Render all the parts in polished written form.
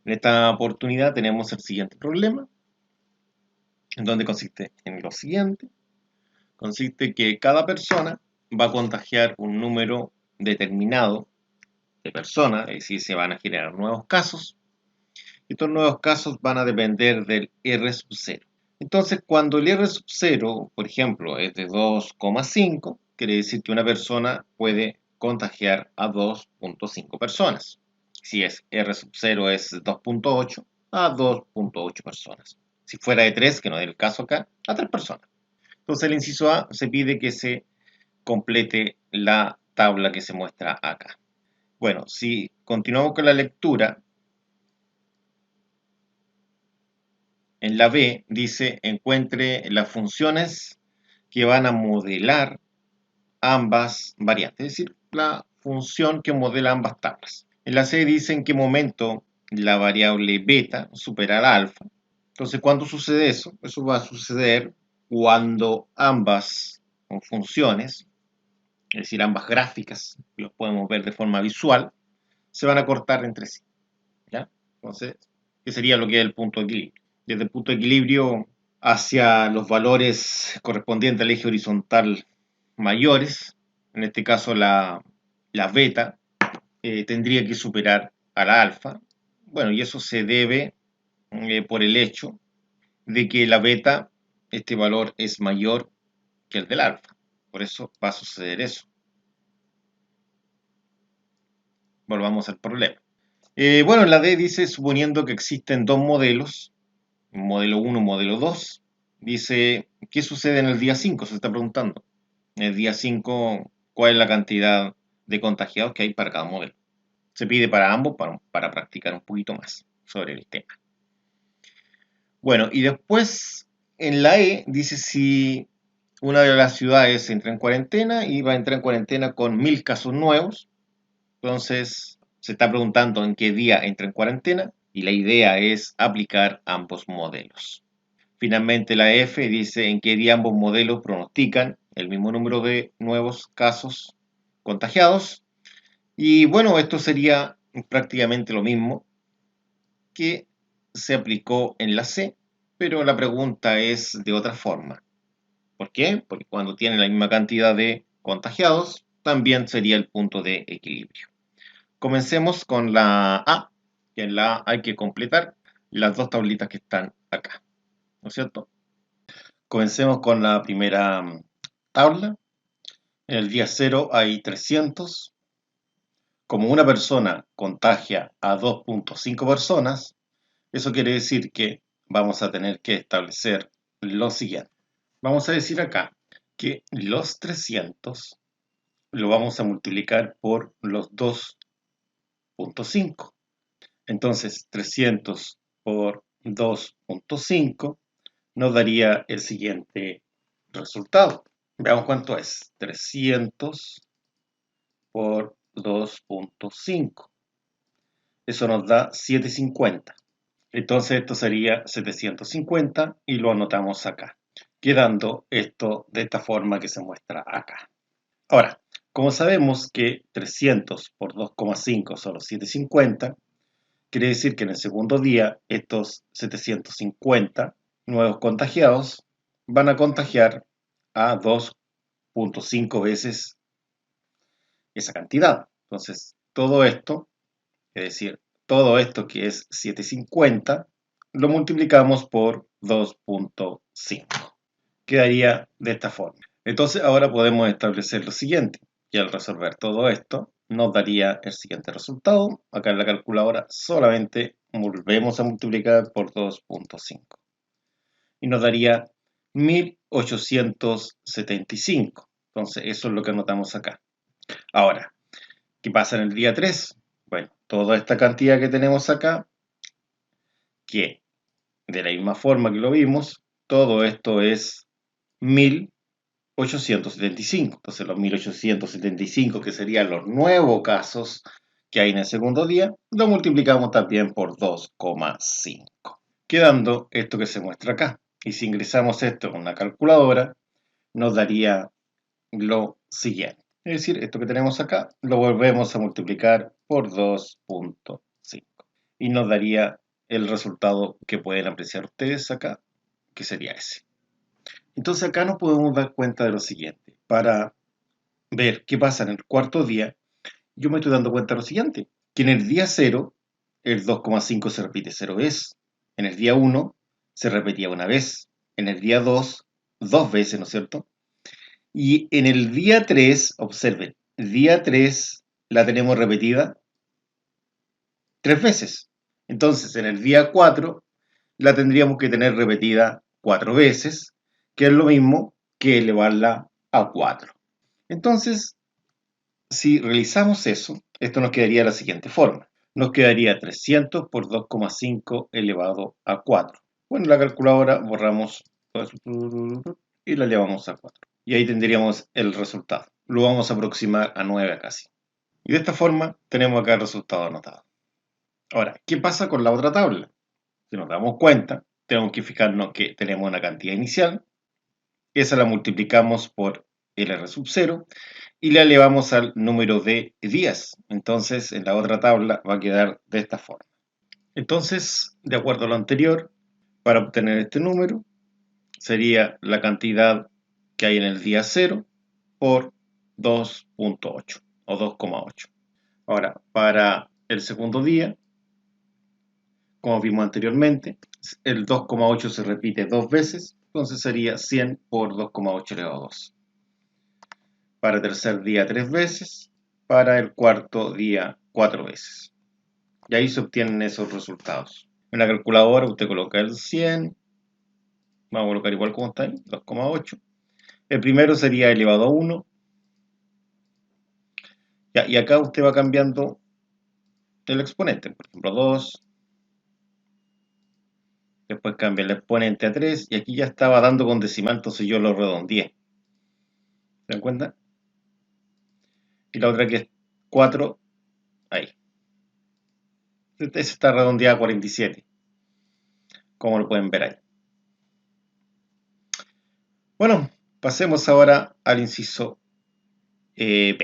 En esta oportunidad tenemos el siguiente problema, en donde consiste en lo siguiente. Consiste que cada persona va a contagiar un número determinado de personas, es decir, se van a generar nuevos casos. Estos nuevos casos van a depender del R sub 0. Entonces, cuando el R sub 0, por ejemplo, es de 2,5, quiere decir que una persona puede contagiar a 2,5 personas. Si es R sub 0 es 2,8, a 2,8 personas. Si fuera de 3, que no es el caso acá, a 3 personas. Entonces, el inciso A se pide que se complete la tabla que se muestra acá. Bueno, si continuamos con la lectura, en la B dice encuentre las funciones que van a modelar ambas variantes, es decir, la función que modela ambas tablas. En la C dice en qué momento la variable beta superará alfa. Entonces, ¿cuándo sucede eso? Eso va a suceder cuando ambas funciones, es decir, ambas gráficas, que los podemos ver de forma visual, se van a cortar entre sí. ¿Ya? Entonces, ¿qué sería lo que es el punto de equilibrio? Desde el punto de equilibrio hacia los valores correspondientes al eje horizontal mayores, en este caso la beta, tendría que superar a la alfa. Bueno, y eso se debe por el hecho de que la beta, este valor es mayor que el del alfa. Por eso va a suceder eso. Volvamos al problema. Bueno, en la D dice, suponiendo que existen dos modelos, modelo 1 modelo 2, dice, ¿qué sucede en el día 5? Se está preguntando. En el día 5, ¿cuál es la cantidad de contagiados que hay para cada modelo? Se pide para ambos para practicar un poquito más sobre el tema. Bueno, y después en la E dice si una de las ciudades entra en cuarentena y va a entrar en cuarentena con 1000 casos nuevos. Entonces se está preguntando en qué día entra en cuarentena y la idea es aplicar ambos modelos. Finalmente la F dice en qué día ambos modelos pronostican el mismo número de nuevos casos contagiados. Y bueno, esto sería prácticamente lo mismo que se aplicó en la C, pero la pregunta es de otra forma. ¿Por qué? Porque cuando tiene la misma cantidad de contagiados, también sería el punto de equilibrio. Comencemos con la A, que en la A hay que completar las dos tablitas que están acá, ¿no es cierto? Comencemos con la primera tabla. En el día 0 hay 300. Como una persona contagia a 2,5 personas, eso quiere decir que vamos a tener que establecer lo siguiente. Vamos a decir acá que los 300 lo vamos a multiplicar por los 2,5. Entonces, 300 por 2,5 nos daría el siguiente resultado. Veamos cuánto es. 300 por 2,5. Eso nos da 750. Entonces esto sería 750 y lo anotamos acá, quedando esto de esta forma que se muestra acá. Ahora, como sabemos que 300 por 2,5 son los 750, quiere decir que en el segundo día estos 750 nuevos contagiados van a contagiar a 2,5 veces esa cantidad. Entonces, todo esto, es decir, todo esto que es 750, lo multiplicamos por 2,5. Quedaría de esta forma. Entonces, ahora podemos establecer lo siguiente, que al resolver todo esto, nos daría el siguiente resultado. Acá en la calculadora solamente volvemos a multiplicar por 2,5. Y nos daría 1875. Entonces, eso es lo que anotamos acá. Ahora, ¿qué pasa en el día 3? Bueno, toda esta cantidad que tenemos acá, que de la misma forma que lo vimos, todo esto es 1875. Entonces los 1875, que serían los nuevos casos que hay en el segundo día, lo multiplicamos también por 2,5. Quedando esto que se muestra acá. Y si ingresamos esto en una calculadora, nos daría lo siguiente. Es decir, esto que tenemos acá lo volvemos a multiplicar por 2,5. y nos daría el resultado que pueden apreciar ustedes acá, que sería ese. Entonces acá nos podemos dar cuenta de lo siguiente. Para ver qué pasa en el cuarto día, yo me estoy dando cuenta de lo siguiente, que en el día 0 el 2,5 se repite 0 veces, en el día 1 se repetía una vez, en el día 2 dos veces, ¿no es cierto? Y en el día 3, observen, día 3 la tenemos repetida 3 veces. Entonces en el día 4 la tendríamos que tener repetida 4 veces, que es lo mismo que elevarla a 4. Entonces, si realizamos eso, esto nos quedaría de la siguiente forma. Nos quedaría 300 por 2,5 elevado a 4. Bueno, en la calculadora borramos todo eso y la elevamos a 4. Y ahí tendríamos el resultado. Lo vamos a aproximar a 9 casi. Y de esta forma tenemos acá el resultado anotado. Ahora, ¿qué pasa con la otra tabla? Si nos damos cuenta, tenemos que fijarnos que tenemos una cantidad inicial, esa la multiplicamos por el R sub 0 y la elevamos al número de días. Entonces, en la otra tabla va a quedar de esta forma. Entonces, de acuerdo a lo anterior, para obtener este número, sería la cantidad que hay en el día 0 por 2,8 o 2,8. Ahora, para el segundo día, como vimos anteriormente, el 2,8 se repite dos veces, entonces sería 100 por 2,8 elevado a 2. Para el tercer día 3 veces, para el cuarto día 4 veces. Y ahí se obtienen esos resultados. En la calculadora usted coloca el 100, vamos a colocar igual como está ahí, 2,8. El primero sería elevado a 1. Y acá usted va cambiando el exponente, por ejemplo 2, después cambia el exponente a 3 y aquí ya estaba dando con decimal, entonces yo lo redondeé. ¿Se dan cuenta? Y la otra que es 4, ahí. Esta está redondeada a 47, como lo pueden ver ahí. Bueno, pasemos ahora al inciso B.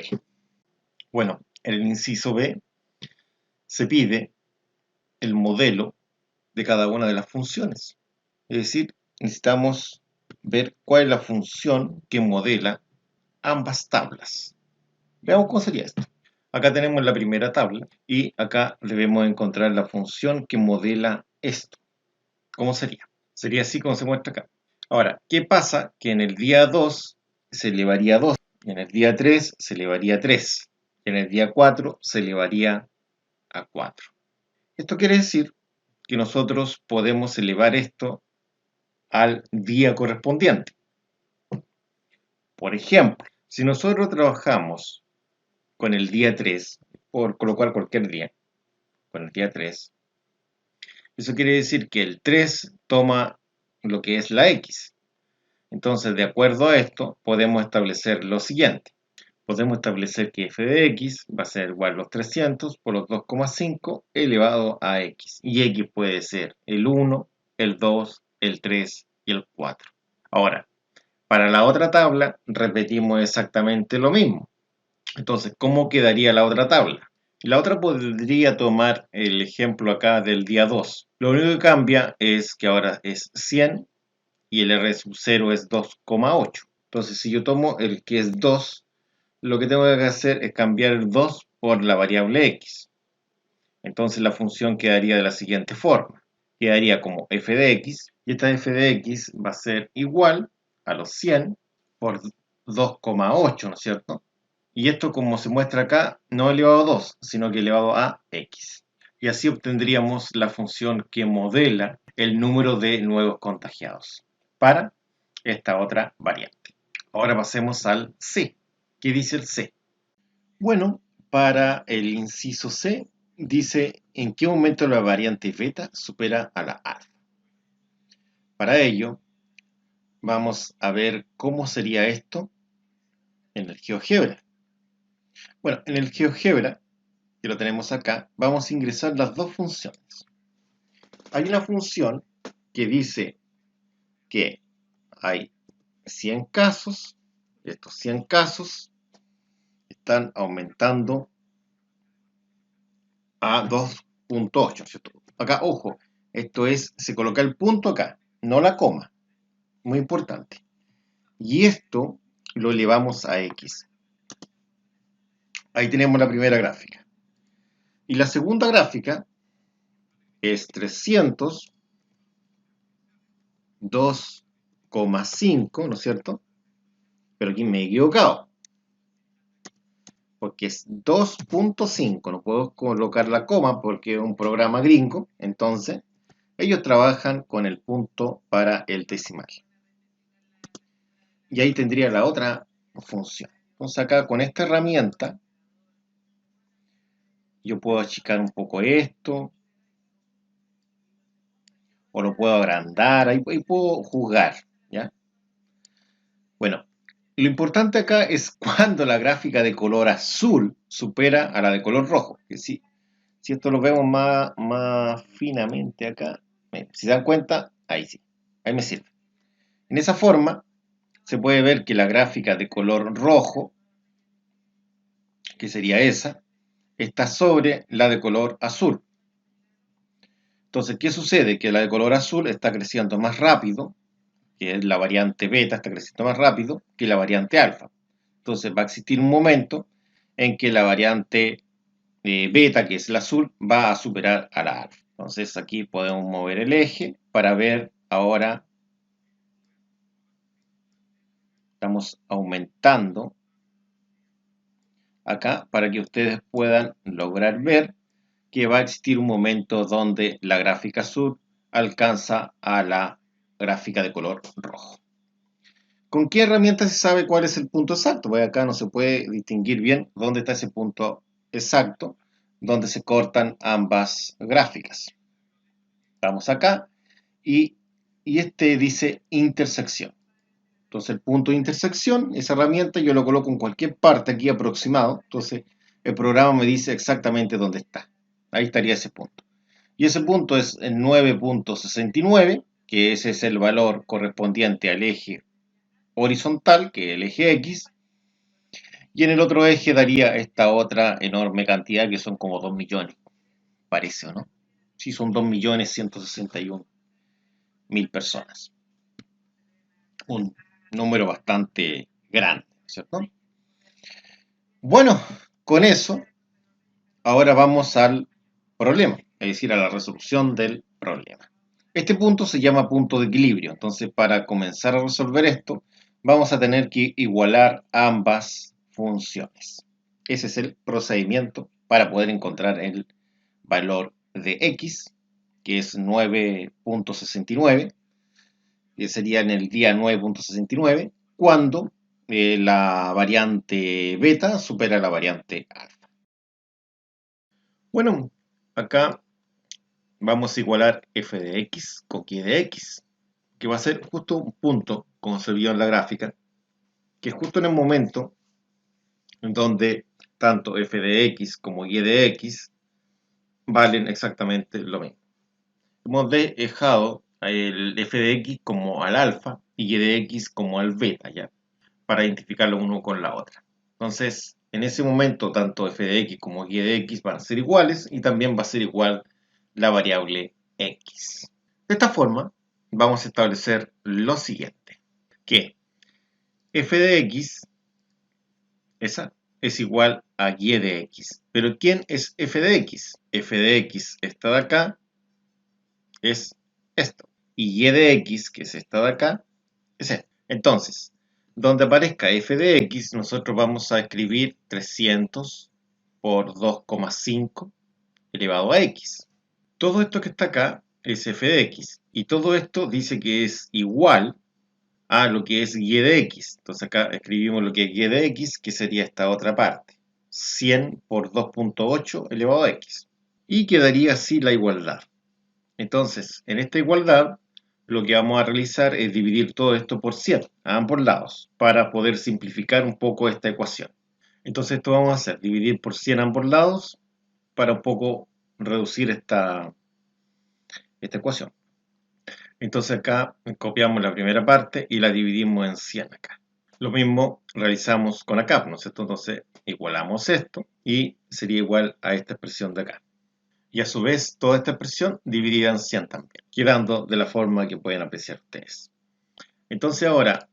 Bueno, en el inciso B se pide el modelo de cada una de las funciones. Es decir, necesitamos ver cuál es la función que modela ambas tablas. Veamos cómo sería esto. Acá tenemos la primera tabla y acá debemos encontrar la función que modela esto. ¿Cómo sería? Sería así como se muestra acá. Ahora, ¿qué pasa? Que en el día 2 se elevaría a 2, en el día 3 se elevaría a 3, en el día 4 se elevaría a 4. Esto quiere decir que nosotros podemos elevar esto al día correspondiente. Por ejemplo, si nosotros trabajamos con el día 3, por colocar cualquier día, con el día 3, eso quiere decir que el 3 toma lo que es la X. Entonces, de acuerdo a esto, podemos establecer lo siguiente. Podemos establecer que f de x va a ser igual a los 300 por los 2,5 elevado a x. Y x puede ser el 1, el 2, el 3 y el 4. Ahora, para la otra tabla repetimos exactamente lo mismo. Entonces, ¿cómo quedaría la otra tabla? La otra podría tomar el ejemplo acá del día 2. Lo único que cambia es que ahora es 100 y el R sub 0 es 2,8. Entonces, si yo tomo el que es 2, lo que tengo que hacer es cambiar el 2 por la variable x. Entonces la función quedaría de la siguiente forma. Quedaría como f de x, y esta f de x va a ser igual a los 100 por 2,8, ¿no es cierto? Y esto, como se muestra acá, no elevado a 2, sino que elevado a x. Y así obtendríamos la función que modela el número de nuevos contagiados para esta otra variante. Ahora pasemos al C. ¿Qué dice el C? Bueno, para el inciso C dice en qué momento la variante beta supera a la alfa. Para ello, vamos a ver cómo sería esto en el GeoGebra. Bueno, en el GeoGebra, que lo tenemos acá, vamos a ingresar las dos funciones. Hay una función que dice que hay 100 casos, estos 100 casos están aumentando a 2 2.8, ¿cierto? Acá, ojo, esto es, se coloca el punto acá, no la coma, muy importante. Y esto lo elevamos a X. Ahí tenemos la primera gráfica. Y la segunda gráfica es 302,5, ¿no es cierto? Pero aquí me he equivocado, porque es 2.5, no puedo colocar la coma porque es un programa gringo, entonces ellos trabajan con el punto para el decimal. Y ahí tendría la otra función. Entonces acá con esta herramienta yo puedo achicar un poco esto, o lo puedo agrandar, ahí puedo jugar, ¿ya? Bueno, lo importante acá es cuando la gráfica de color azul supera a la de color rojo. Que si esto lo vemos más finamente acá, si se dan cuenta, ahí sí, ahí me sirve. En esa forma se puede ver que la gráfica de color rojo, que sería esa, está sobre la de color azul. Entonces, ¿qué sucede? Que la de color azul está creciendo más rápido, que es la variante beta, está creciendo más rápido que la variante alfa. Entonces va a existir un momento en que la variante beta, que es el azul, va a superar a la alfa. Entonces aquí podemos mover el eje para ver ahora, estamos aumentando acá para que ustedes puedan lograr ver que va a existir un momento donde la gráfica azul alcanza a la gráfica de color rojo. ¿Con qué herramienta se sabe cuál es el punto exacto? Pues acá no se puede distinguir bien dónde está ese punto exacto, donde se cortan ambas gráficas. Vamos acá y este dice intersección. Entonces el punto de intersección, esa herramienta yo lo coloco en cualquier parte aquí aproximado. Entonces el programa me dice exactamente dónde está. Ahí estaría ese punto. Y ese punto es el 9.69, que ese es el valor correspondiente al eje horizontal, que es el eje X, y en el otro eje daría esta otra enorme cantidad que son como 2 millones, parece, ¿o no? Sí, son 2.161.000 personas. Un número bastante grande, ¿cierto? Bueno, con eso, ahora vamos al problema, es decir, a la resolución del problema. Este punto se llama punto de equilibrio, entonces para comenzar a resolver esto, vamos a tener que igualar ambas funciones. Ese es el procedimiento para poder encontrar el valor de x, que es 9.69, que sería en el día 9.69, cuando la variante beta supera la variante alfa. Bueno, acá vamos a igualar f de x con y de x, que va a ser justo un punto, como se vio en la gráfica, que es justo en el momento en donde tanto f de x como y de x valen exactamente lo mismo. Hemos dejado el f de x como al alfa y y de x como al beta, ¿ya? Para identificarlo uno con la otra. Entonces, en ese momento, tanto f de x como y de x van a ser iguales y también va a ser igual la variable x. De esta forma, vamos a establecer lo siguiente, que f de x esa es igual a y de x. Pero ¿quién es f de x? F de x, esta de acá, es esto. Y y de x, que es esta de acá, es esto. Entonces, donde aparezca f de x, nosotros vamos a escribir 300 por 2,5 elevado a x. Todo esto que está acá es f de x. Y todo esto dice que es igual a lo que es y de x. Entonces acá escribimos lo que es y de x, que sería esta otra parte. 100 por 2.8 elevado a x. Y quedaría así la igualdad. Entonces, en esta igualdad, lo que vamos a realizar es dividir todo esto por 100 a ambos lados, para poder simplificar un poco esta ecuación. Entonces esto vamos a hacer, dividir por 100 a ambos lados, para un poco reducir esta ecuación. Entonces acá copiamos la primera parte y la dividimos en 100 acá. Lo mismo realizamos con acá, ¿no es cierto? Entonces igualamos esto y sería igual a esta expresión de acá. y a su vez toda esta expresión dividida en 100 también, quedando de la forma que pueden apreciar ustedes. Entonces ahora,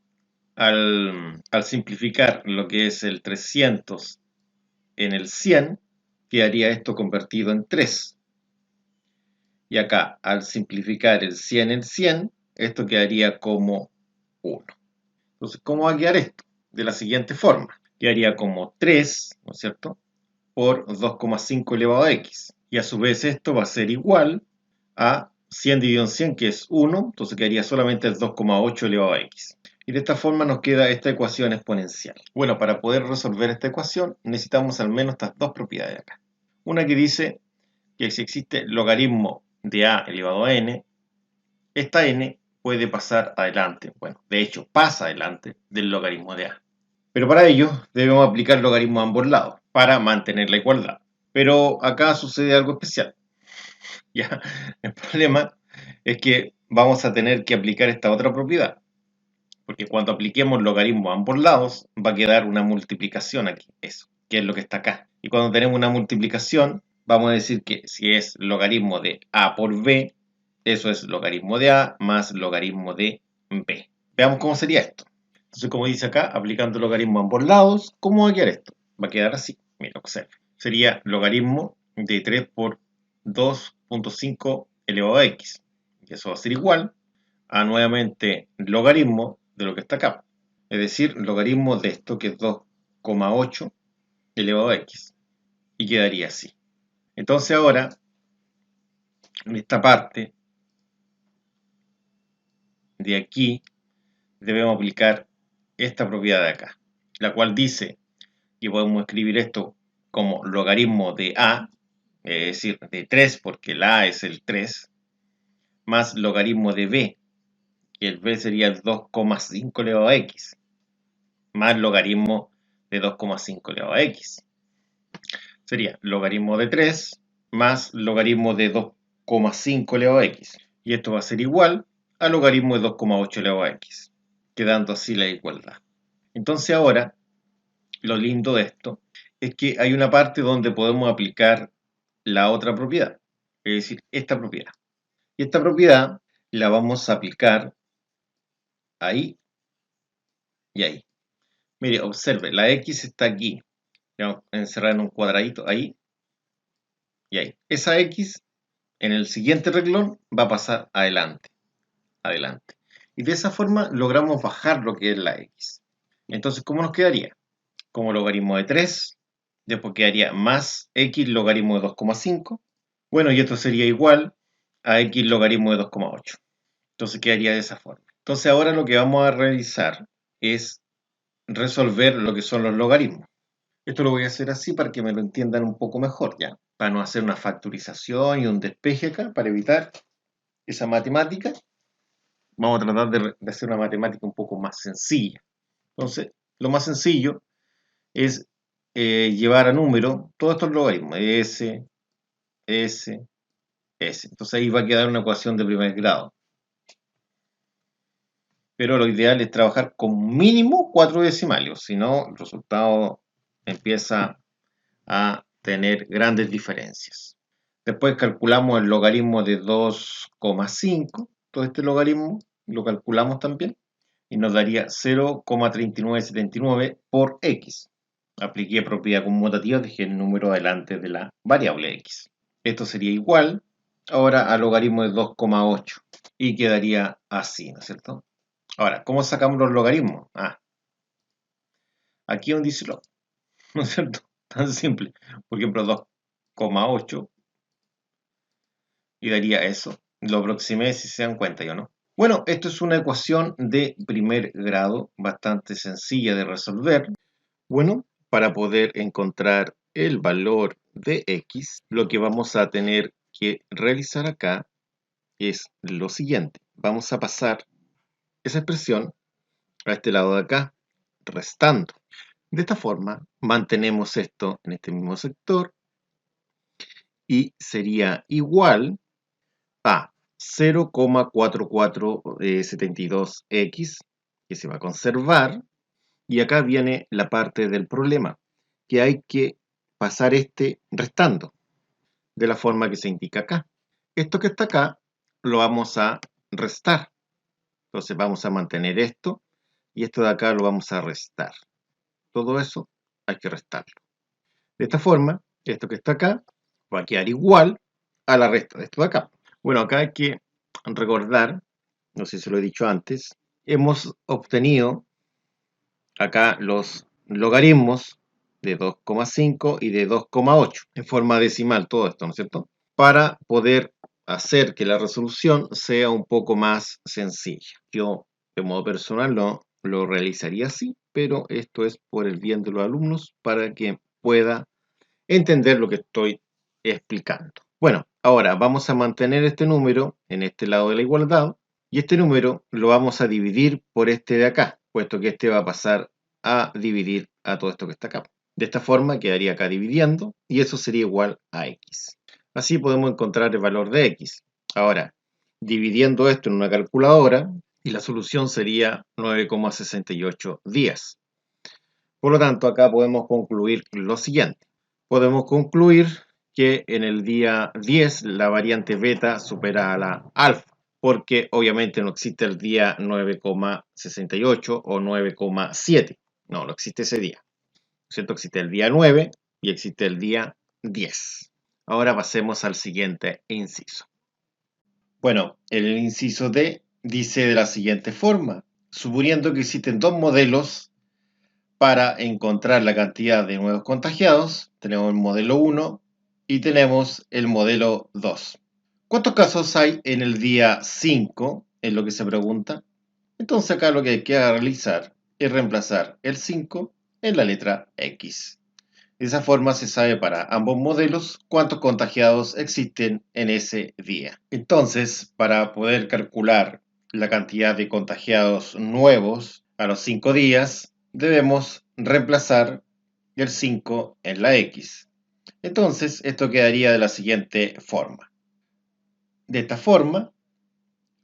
al simplificar lo que es el 300 en el 100, quedaría esto convertido en 3. Y acá, al simplificar el 100 en 100, esto quedaría como 1. Entonces, ¿cómo va a quedar esto? De la siguiente forma. Quedaría como 3, ¿no es cierto?, por 2,5 elevado a x. Y a su vez esto va a ser igual a 100 dividido en 100, que es 1, entonces quedaría solamente el 2,8 elevado a x. Y de esta forma nos queda esta ecuación exponencial. Bueno, para poder resolver esta ecuación necesitamos al menos estas dos propiedades acá. Una que dice que si existe logaritmo de a elevado a n, esta n puede pasar adelante, bueno, de hecho pasa adelante del logaritmo de a. Pero para ello debemos aplicar logaritmo a ambos lados para mantener la igualdad. Pero acá sucede algo especial. ¿Ya? El problema es que vamos a tener que aplicar esta otra propiedad. Porque cuando apliquemos logaritmo a ambos lados, va a quedar una multiplicación aquí, eso, que es lo que está acá. Y cuando tenemos una multiplicación, vamos a decir que si es logaritmo de a por b, eso es logaritmo de a más logaritmo de b. Veamos cómo sería esto. Entonces, como dice acá, aplicando logaritmo a ambos lados, ¿cómo va a quedar esto? Va a quedar así, mira, observa. Sería logaritmo de 3 por 2,5 elevado a x. Y eso va a ser igual a nuevamente logaritmo de lo que está acá. Es decir, logaritmo de esto que es 2,8 elevado a x. Y quedaría así. Entonces ahora, en esta parte de aquí, debemos aplicar esta propiedad de acá, la cual dice que podemos escribir esto como logaritmo de a, es decir, de 3 porque la a es el 3, más logaritmo de b, que el b sería el 2,5 elevado a x, más logaritmo de 2,5 elevado a x. Sería logaritmo de 3 más logaritmo de 2,5 elevado a x. Y esto va a ser igual a logaritmo de 2,8 elevado a x, quedando así la igualdad. Entonces ahora, lo lindo de esto es que hay una parte donde podemos aplicar la otra propiedad, es decir, esta propiedad. Y esta propiedad la vamos a aplicar ahí y ahí. Mire, observe, la x está aquí, encerrada en un cuadradito ahí y ahí. Esa x en el siguiente renglón va a pasar adelante, adelante. Y de esa forma logramos bajar lo que es la x. Entonces, ¿cómo nos quedaría? Como logaritmo de 3, después quedaría más x logaritmo de 2,5. Bueno, y esto sería igual a x logaritmo de 2,8. Entonces quedaría de esa forma. Entonces ahora lo que vamos a realizar es resolver lo que son los logaritmos. Esto lo voy a hacer así para que me lo entiendan un poco mejor, ¿ya? Para no hacer una factorización y un despeje acá, para evitar esa matemática. Vamos a tratar de hacer una matemática un poco más sencilla. Entonces, lo más sencillo es llevar a número todos estos logaritmos, s, s, s. Entonces ahí va a quedar una ecuación de primer grado. Pero lo ideal es trabajar con mínimo 4 decimales, si no, el resultado empieza a tener grandes diferencias. Después calculamos el logaritmo de 2,5, todo este logaritmo lo calculamos también, y nos daría 0,3979 por x. Apliqué propiedad conmutativa, dejé el número delante de la variable x. Esto sería igual ahora al logaritmo de 2,8 y quedaría así, ¿no es cierto? Ahora, ¿cómo sacamos los logaritmos? Aquí donde dice lo, ¿no es cierto? Tan simple. Por ejemplo, 2,8 y daría eso. Lo aproximé si se dan cuenta, ¿yo no? Bueno, esto es una ecuación de primer grado, bastante sencilla de resolver. Bueno, para poder encontrar el valor de x, lo que vamos a tener que realizar acá es lo siguiente. Vamos a pasar esa expresión a este lado de acá, restando. De esta forma, mantenemos esto en este mismo sector y sería igual a 0,4472x, que se va a conservar, y acá viene la parte del problema, que hay que pasar este restando. de la forma que se indica acá. Esto que está acá lo vamos a restar. Entonces vamos a mantener esto y esto de acá lo vamos a restar. Todo eso hay que restarlo. De esta forma, esto que está acá va a quedar igual a la resta de esto de acá. Bueno, acá hay que recordar, no sé si lo he dicho antes, hemos obtenido acá los logaritmos de 2,5 y de 2,8 en forma decimal, todo esto, ¿no es cierto? Para poder hacer que la resolución sea un poco más sencilla. Yo, de modo personal, no lo realizaría así, pero esto es por el bien de los alumnos para que pueda entender lo que estoy explicando. Bueno, ahora vamos a mantener este número en este lado de la igualdad y este número lo vamos a dividir por este de acá, puesto que este va a pasar a dividir a todo esto que está acá. De esta forma quedaría acá dividiendo y eso sería igual a x. Así podemos encontrar el valor de x. Ahora, dividiendo esto en una calculadora, y la solución sería 9,68 días. Por lo tanto, acá podemos concluir lo siguiente. Podemos concluir que en el día 10 la variante beta supera a la alfa, porque obviamente no existe el día 9,68 o 9,7. No existe ese día. ¿Cierto? Existe el día 9 y existe el día 10. Ahora pasemos al siguiente inciso. Bueno, el inciso D dice de la siguiente forma: suponiendo que existen dos modelos para encontrar la cantidad de nuevos contagiados, tenemos el modelo 1 y tenemos el modelo 2. ¿Cuántos casos hay en el día 5? Es lo que se pregunta. Entonces acá lo que hay que realizar es reemplazar el 5 en la letra X. De esa forma se sabe para ambos modelos cuántos contagiados existen en ese día. Entonces, para poder calcular la cantidad de contagiados nuevos a los 5 días, debemos reemplazar el 5 en la X. Entonces, esto quedaría de la siguiente forma. De esta forma,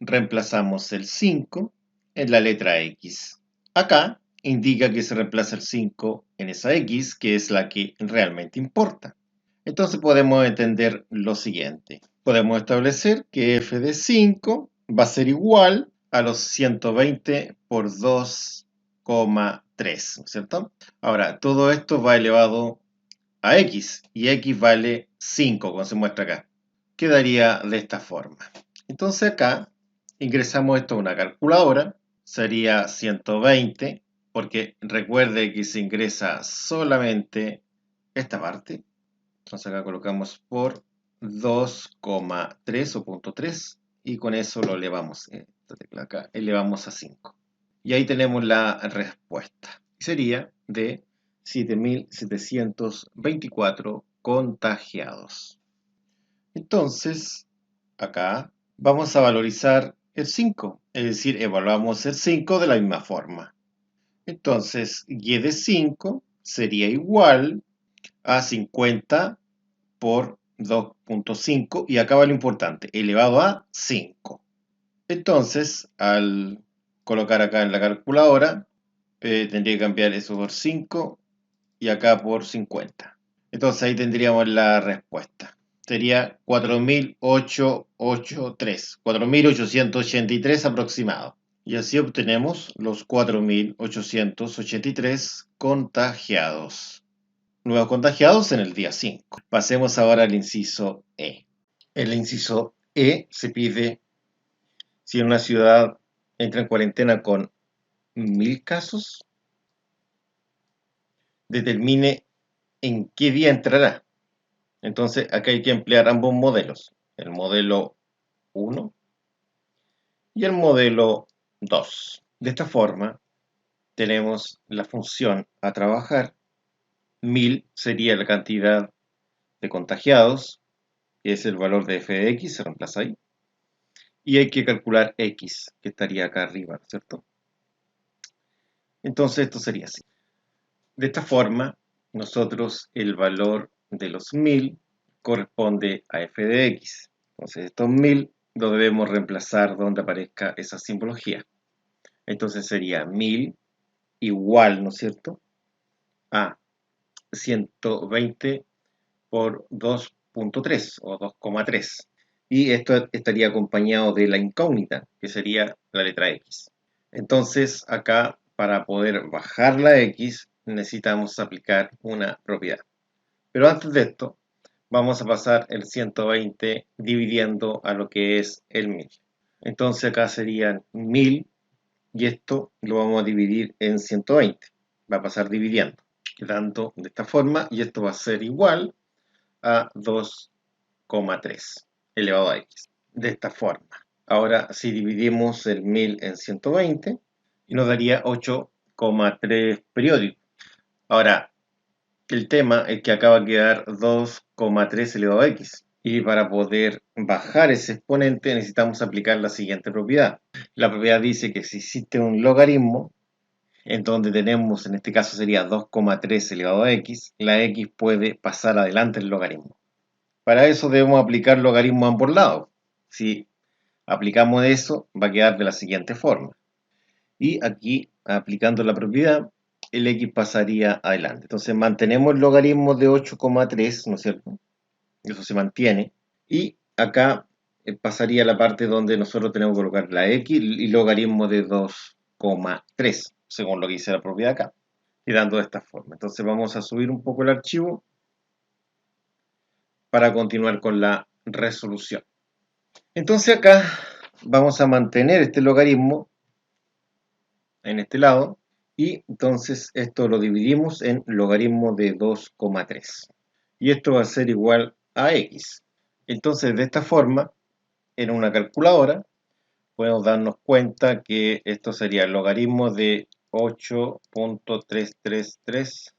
reemplazamos el 5 en la letra X. Acá indica que se reemplaza el 5 en esa X, que es la que realmente importa. Entonces podemos entender lo siguiente. Podemos establecer que f de 5 va a ser igual a los 120 por 2,3, ¿cierto? Ahora, todo esto va elevado a x, y x vale 5, como se muestra acá. Quedaría de esta forma. Entonces acá ingresamos esto a una calculadora, sería 120, porque recuerde que se ingresa solamente esta parte. Entonces acá colocamos por 2,3 o punto 3 y con eso lo elevamos, esta tecla acá, elevamos a 5. Y ahí tenemos la respuesta. Sería de 7.724 contagiados. Entonces, acá vamos a valorizar el 5, es decir, evaluamos el 5 de la misma forma. Entonces, y de 5 sería igual a 50 por 2,5 y acá va lo importante, elevado a 5. Entonces, al colocar acá en la calculadora, tendría que cambiar eso por 5 y acá por 50. Entonces ahí tendríamos la respuesta. Sería 4.883 aproximado. Y así obtenemos los 4.883 contagiados. Nuevos contagiados en el día 5. Pasemos ahora al inciso E. El inciso E se pide si en una ciudad entra en cuarentena con 1.000 casos, determine en qué día entrará. Entonces acá hay que emplear ambos modelos, el modelo 1 y el modelo 2. De esta forma tenemos la función a trabajar. 1.000 sería la cantidad de contagiados, que es el valor de f de x, se reemplaza ahí. Y hay que calcular x, que estaría acá arriba, ¿cierto? Entonces esto sería así. De esta forma, nosotros el valor de los 1.000 corresponde a f de x. Entonces estos 1.000 lo debemos reemplazar donde aparezca esa simbología. Entonces sería 1.000 igual, ¿no es cierto?, a 120 por 2.3 o 2,3. Y esto estaría acompañado de la incógnita, que sería la letra X. Entonces, acá, para poder bajar la X, necesitamos aplicar una propiedad. Pero antes de esto, vamos a pasar el 120 dividiendo a lo que es el 1000. Entonces acá serían 1000 y esto lo vamos a dividir en 120. Va a pasar dividiendo, quedando de esta forma, y esto va a ser igual a 2,3 elevado a x. De esta forma. Ahora, si dividimos el 1000 en 120, nos daría 8,3 periódicos. Ahora, el tema es que acaba de quedar 2,3 elevado a x. Y para poder bajar ese exponente necesitamos aplicar la siguiente propiedad. La propiedad dice que si existe un logaritmo, en donde tenemos, en este caso sería 2,3 elevado a x, la x puede pasar adelante el logaritmo. Para eso debemos aplicar logaritmo a ambos lados. Si aplicamos eso, va a quedar de la siguiente forma. Y aquí, aplicando la propiedad, el x pasaría adelante. Entonces mantenemos el logaritmo de 8,3, ¿no es cierto? Eso se mantiene. Y acá pasaría la parte donde nosotros tenemos que colocar la x y logaritmo de 2,3, según lo que dice la propiedad acá. Quedando de esta forma. Entonces vamos a subir un poco el archivo para continuar con la resolución. Entonces acá vamos a mantener este logaritmo en este lado y entonces esto lo dividimos en logaritmo de 2,3 y esto va a ser igual a x. Entonces de esta forma, en una calculadora podemos darnos cuenta que esto sería el logaritmo de 8,333.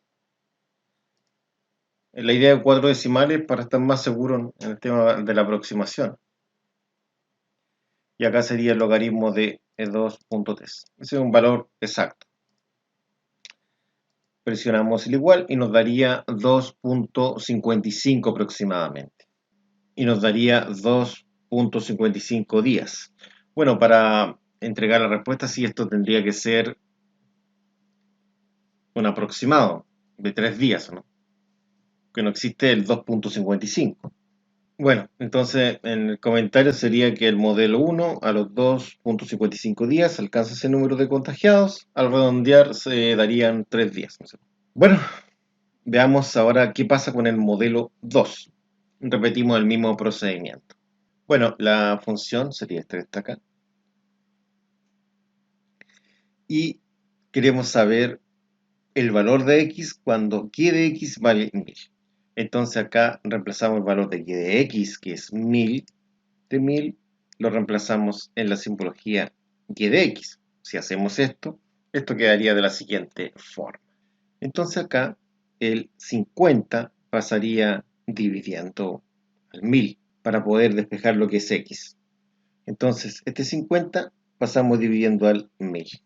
La idea de 4 decimales para estar más seguro en el tema de la aproximación. Y acá sería el logaritmo de 2,3. Ese es un valor exacto. Presionamos el igual y nos daría 2,55 aproximadamente. Y nos daría 2,55 días. Bueno, para entregar la respuesta, sí, esto tendría que ser un aproximado de 3 días, ¿no? Que no existe el 2,55. Bueno, entonces en el comentario sería que el modelo 1 a los 2,55 días alcanza ese número de contagiados. Al redondear se darían 3 días. ¿No? Bueno, veamos ahora qué pasa con el modelo 2. Repetimos el mismo procedimiento. Bueno, la función sería esta que está acá. Y queremos saber el valor de x cuando y de x vale 1000. Entonces acá reemplazamos el valor de y de x, que es 1000, de 1000, lo reemplazamos en la simbología y de x. Si hacemos esto, esto quedaría de la siguiente forma. Entonces acá el 50 pasaría dividiendo al 1000 para poder despejar lo que es x. Entonces este 50 pasamos dividiendo al 1000.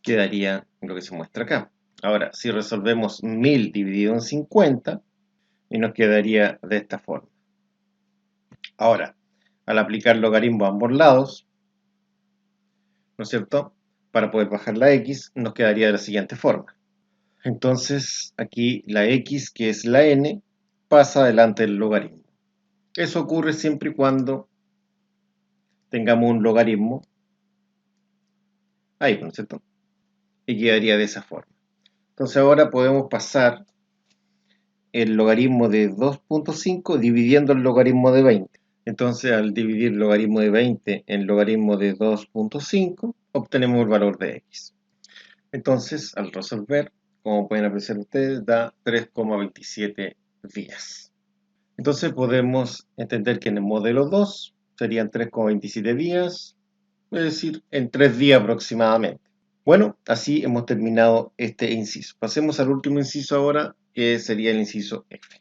Quedaría lo que se muestra acá. Ahora, si resolvemos 1000 dividido en 50, y nos quedaría de esta forma. Ahora, al aplicar logaritmo a ambos lados, ¿no es cierto? Para poder bajar la x, nos quedaría de la siguiente forma. Entonces, aquí la x, que es la n, pasa adelante del logaritmo. Eso ocurre siempre y cuando tengamos un logaritmo ahí, ¿no es cierto? Y quedaría de esa forma. Entonces ahora podemos pasar el logaritmo de 2,5 dividiendo el logaritmo de 20. Entonces al dividir el logaritmo de 20 en logaritmo de 2,5 obtenemos el valor de x. Entonces al resolver, como pueden apreciar ustedes, da 3,27 días. Entonces podemos entender que en el modelo 2 serían 3,27 días, es decir, en 3 días aproximadamente. Bueno, así hemos terminado este inciso. Pasemos al último inciso ahora, que sería el inciso F.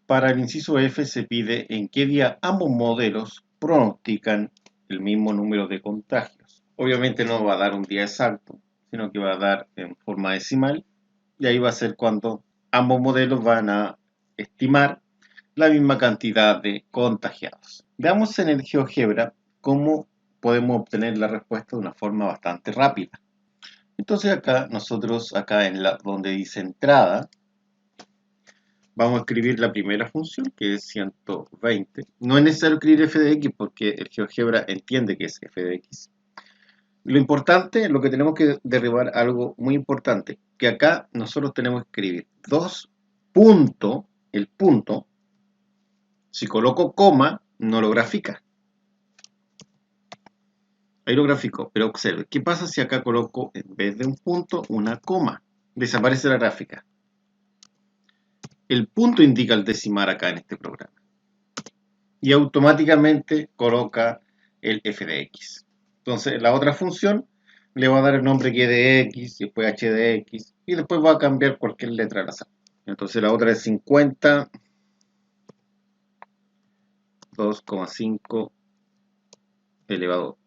Para el inciso F se pide en qué día ambos modelos pronostican el mismo número de contagios. Obviamente no va a dar un día exacto, sino que va a dar en forma decimal, y ahí va a ser cuando ambos modelos van a estimar la misma cantidad de contagiados. Veamos en el GeoGebra cómo podemos obtener la respuesta de una forma bastante rápida. Entonces acá nosotros, acá en donde dice entrada, Vamos a escribir la primera función, que es 120. No es necesario escribir f de x porque el GeoGebra entiende que es f de x. Lo importante, lo que tenemos que derribar, algo muy importante, que acá nosotros tenemos que escribir 2 punto, el punto, si coloco coma, no lo grafica. Ahí lo grafico, pero observe, ¿qué pasa si acá coloco en vez de un punto, una coma? Desaparece la gráfica. El punto indica el decimal acá en este programa. Y automáticamente coloca el f de x. Entonces, la otra función le va a dar el nombre y de x, después h de x, y después va a cambiar cualquier letra al azar. Entonces, la otra es 50, 2,5 elevado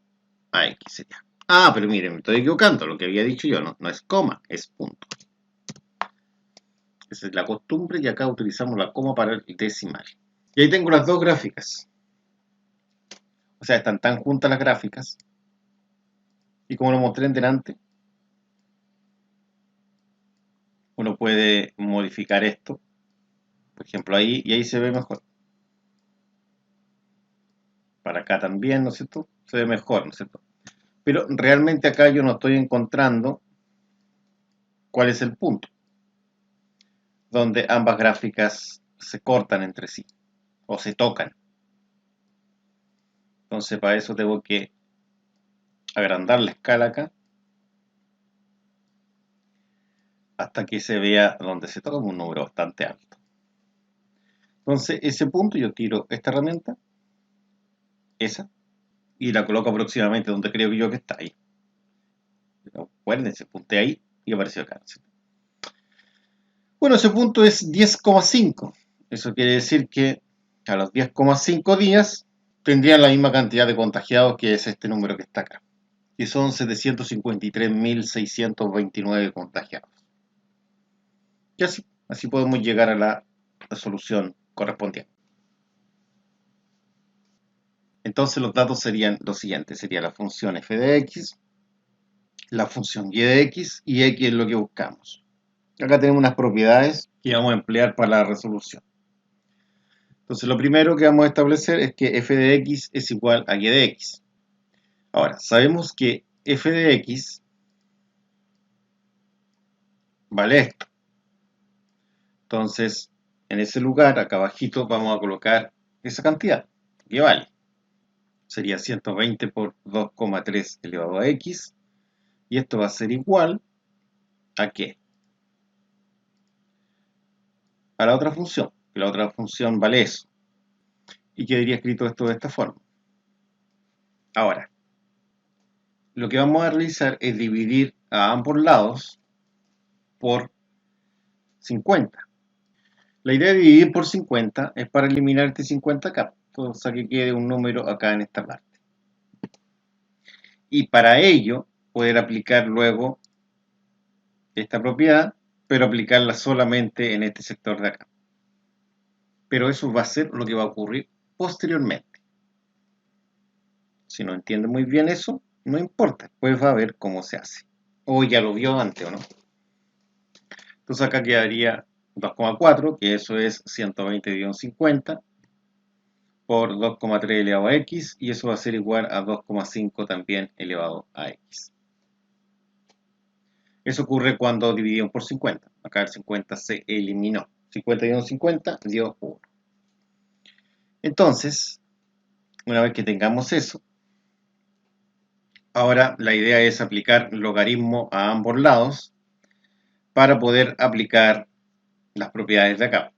a x sería. Ah, pero miren, me estoy equivocando. Lo que había dicho yo no es coma, es punto. Esa es la costumbre y acá utilizamos la coma para el decimal. Y ahí tengo las dos gráficas. O sea, están tan juntas las gráficas. Y como lo mostré en delante, uno puede modificar esto. Por ejemplo, ahí, y ahí se ve mejor. Para acá también, ¿no es cierto? Se ve mejor, ¿no es cierto? Pero realmente acá yo no estoy encontrando cuál es el punto donde ambas gráficas se cortan entre sí o se tocan. Entonces para eso tengo que agrandar la escala acá hasta que se vea donde se toca un número bastante alto. Entonces ese punto yo tiro esta herramienta, esa, y la coloco aproximadamente donde creo yo que está ahí. Acuérdense, punté ahí y apareció acá. ¿Sí? Bueno, ese punto es 10,5. Eso quiere decir que a los 10,5 días tendrían la misma cantidad de contagiados que es este número que está acá. Y son 753.629 contagiados. Y así podemos llegar a la solución correspondiente. Entonces los datos serían los siguientes. Sería la función f de x, la función y de x, y x es lo que buscamos. Acá tenemos unas propiedades que vamos a emplear para la resolución. Entonces lo primero que vamos a establecer es que f de x es igual a y de x. Ahora, sabemos que f de x vale esto. Entonces, en ese lugar, acá abajito, vamos a colocar esa cantidad que vale. Sería 120 por 2,3 elevado a x. Y esto va a ser igual a ¿qué? A la otra función. Que la otra función vale eso. Y quedaría escrito esto de esta forma. Ahora, lo que vamos a realizar es dividir a ambos lados por 50. La idea de dividir por 50 es para eliminar este 50 acá, cosa que quede un número acá en esta parte. Y para ello, poder aplicar luego esta propiedad, pero aplicarla solamente en este sector de acá. Pero eso va a ser lo que va a ocurrir posteriormente. Si no entiende muy bien eso, no importa, pues va a ver cómo se hace. O ya lo vio antes o no. Entonces acá quedaría 2,4, que eso es 120-50 por 2,3 elevado a x, y eso va a ser igual a 2,5 también elevado a x. Eso ocurre cuando dividimos por 50. Acá el 50 se eliminó. 50 dio 1. Entonces, una vez que tengamos eso, ahora la idea es aplicar logaritmo a ambos lados para poder aplicar las propiedades de acá.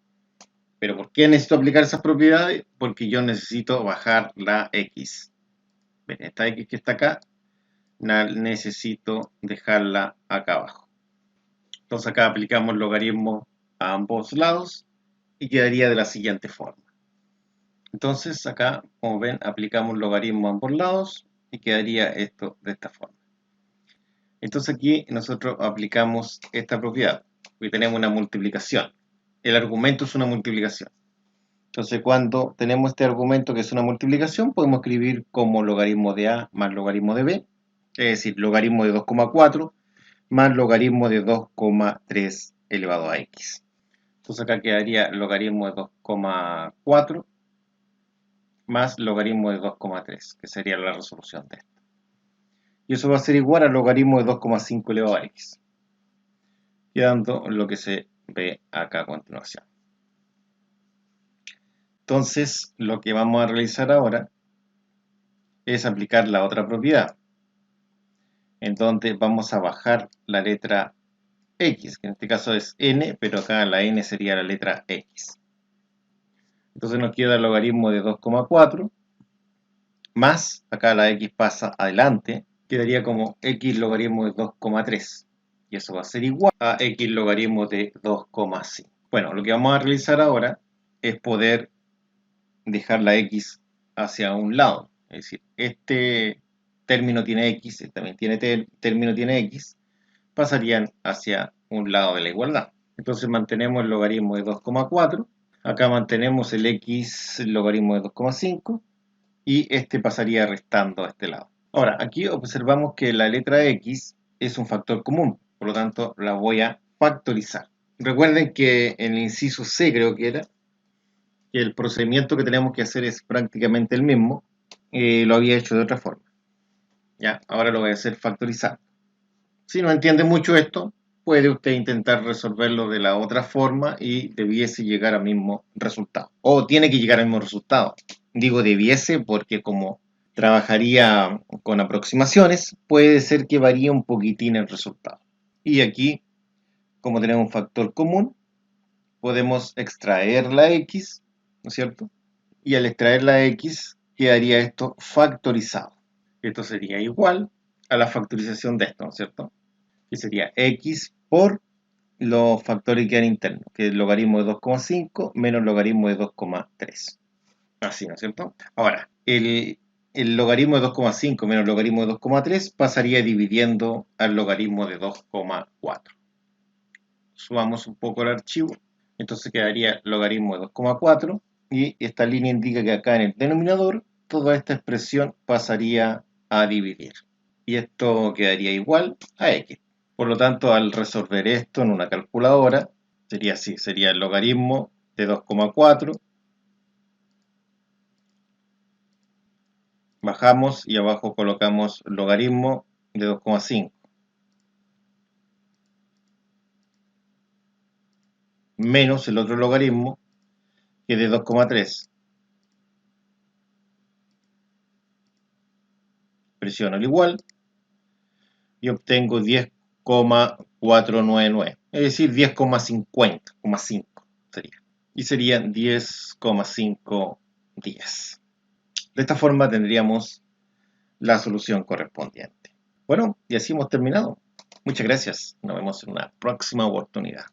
¿Pero por qué necesito aplicar esas propiedades? Porque yo necesito bajar la x. ¿Ven? Esta x que está acá, necesito dejarla acá abajo. Entonces acá aplicamos logaritmo a ambos lados y quedaría de la siguiente forma. Entonces acá, como ven, aplicamos logaritmo a ambos lados y quedaría esto de esta forma. Entonces aquí nosotros aplicamos esta propiedad, porque tenemos una multiplicación. El argumento es una multiplicación. Entonces cuando tenemos este argumento que es una multiplicación, podemos escribir como logaritmo de A más logaritmo de B, es decir, logaritmo de 2,4 más logaritmo de 2,3 elevado a x. Entonces acá quedaría logaritmo de 2,4 más logaritmo de 2,3, que sería la resolución de esto. Y eso va a ser igual al logaritmo de 2,5 elevado a x, quedando lo que se ve acá a continuación. Entonces, lo que vamos a realizar ahora es aplicar la otra propiedad, en donde vamos a bajar la letra x, que en este caso es n, pero acá la n sería la letra x. Entonces nos queda el logaritmo de 2,4 más, acá la x pasa adelante, quedaría como x logaritmo de 2,3. Y eso va a ser igual a x logaritmo de 2,5. Bueno, lo que vamos a realizar ahora es poder dejar la x hacia un lado. Es decir, este término tiene x, este también tiene término tiene x, pasarían hacia un lado de la igualdad. Entonces mantenemos el logaritmo de 2,4, acá mantenemos el x logaritmo de 2,5 y este pasaría restando a este lado. Ahora, aquí observamos que la letra x es un factor común, por lo tanto la voy a factorizar. Recuerden que en el inciso C creo que era, que el procedimiento que tenemos que hacer es prácticamente el mismo, lo había hecho de otra forma. Ya, ahora lo voy a hacer factorizando. Si no entiende mucho esto, puede usted intentar resolverlo de la otra forma y debiese llegar al mismo resultado. O tiene que llegar al mismo resultado. Digo debiese porque como trabajaría con aproximaciones, puede ser que varíe un poquitín el resultado. Y aquí, como tenemos un factor común, podemos extraer la x, ¿no es cierto? Y al extraer la x, quedaría esto factorizado. Esto sería igual a la factorización de esto, ¿no es cierto? Que sería x por los factores que hay internos, que es el logaritmo de 2,5 menos el logaritmo de 2,3. Así, ¿no es cierto? Ahora, el logaritmo de 2,5 menos el logaritmo de 2,3 pasaría dividiendo al logaritmo de 2,4. Subamos un poco el archivo. Entonces quedaría logaritmo de 2,4 y esta línea indica que acá en el denominador toda esta expresión pasaría a dividir. Y esto quedaría igual a x. Por lo tanto, al resolver esto en una calculadora, sería así, sería el logaritmo de 2,4, bajamos y abajo colocamos logaritmo de 2,5, menos el otro logaritmo, que es de 2,3. Presiono el igual y obtengo 10,499, es decir, 10,50,5 sería. Y serían 10,510. De esta forma tendríamos la solución correspondiente. Bueno, y así hemos terminado. Muchas gracias. Nos vemos en una próxima oportunidad.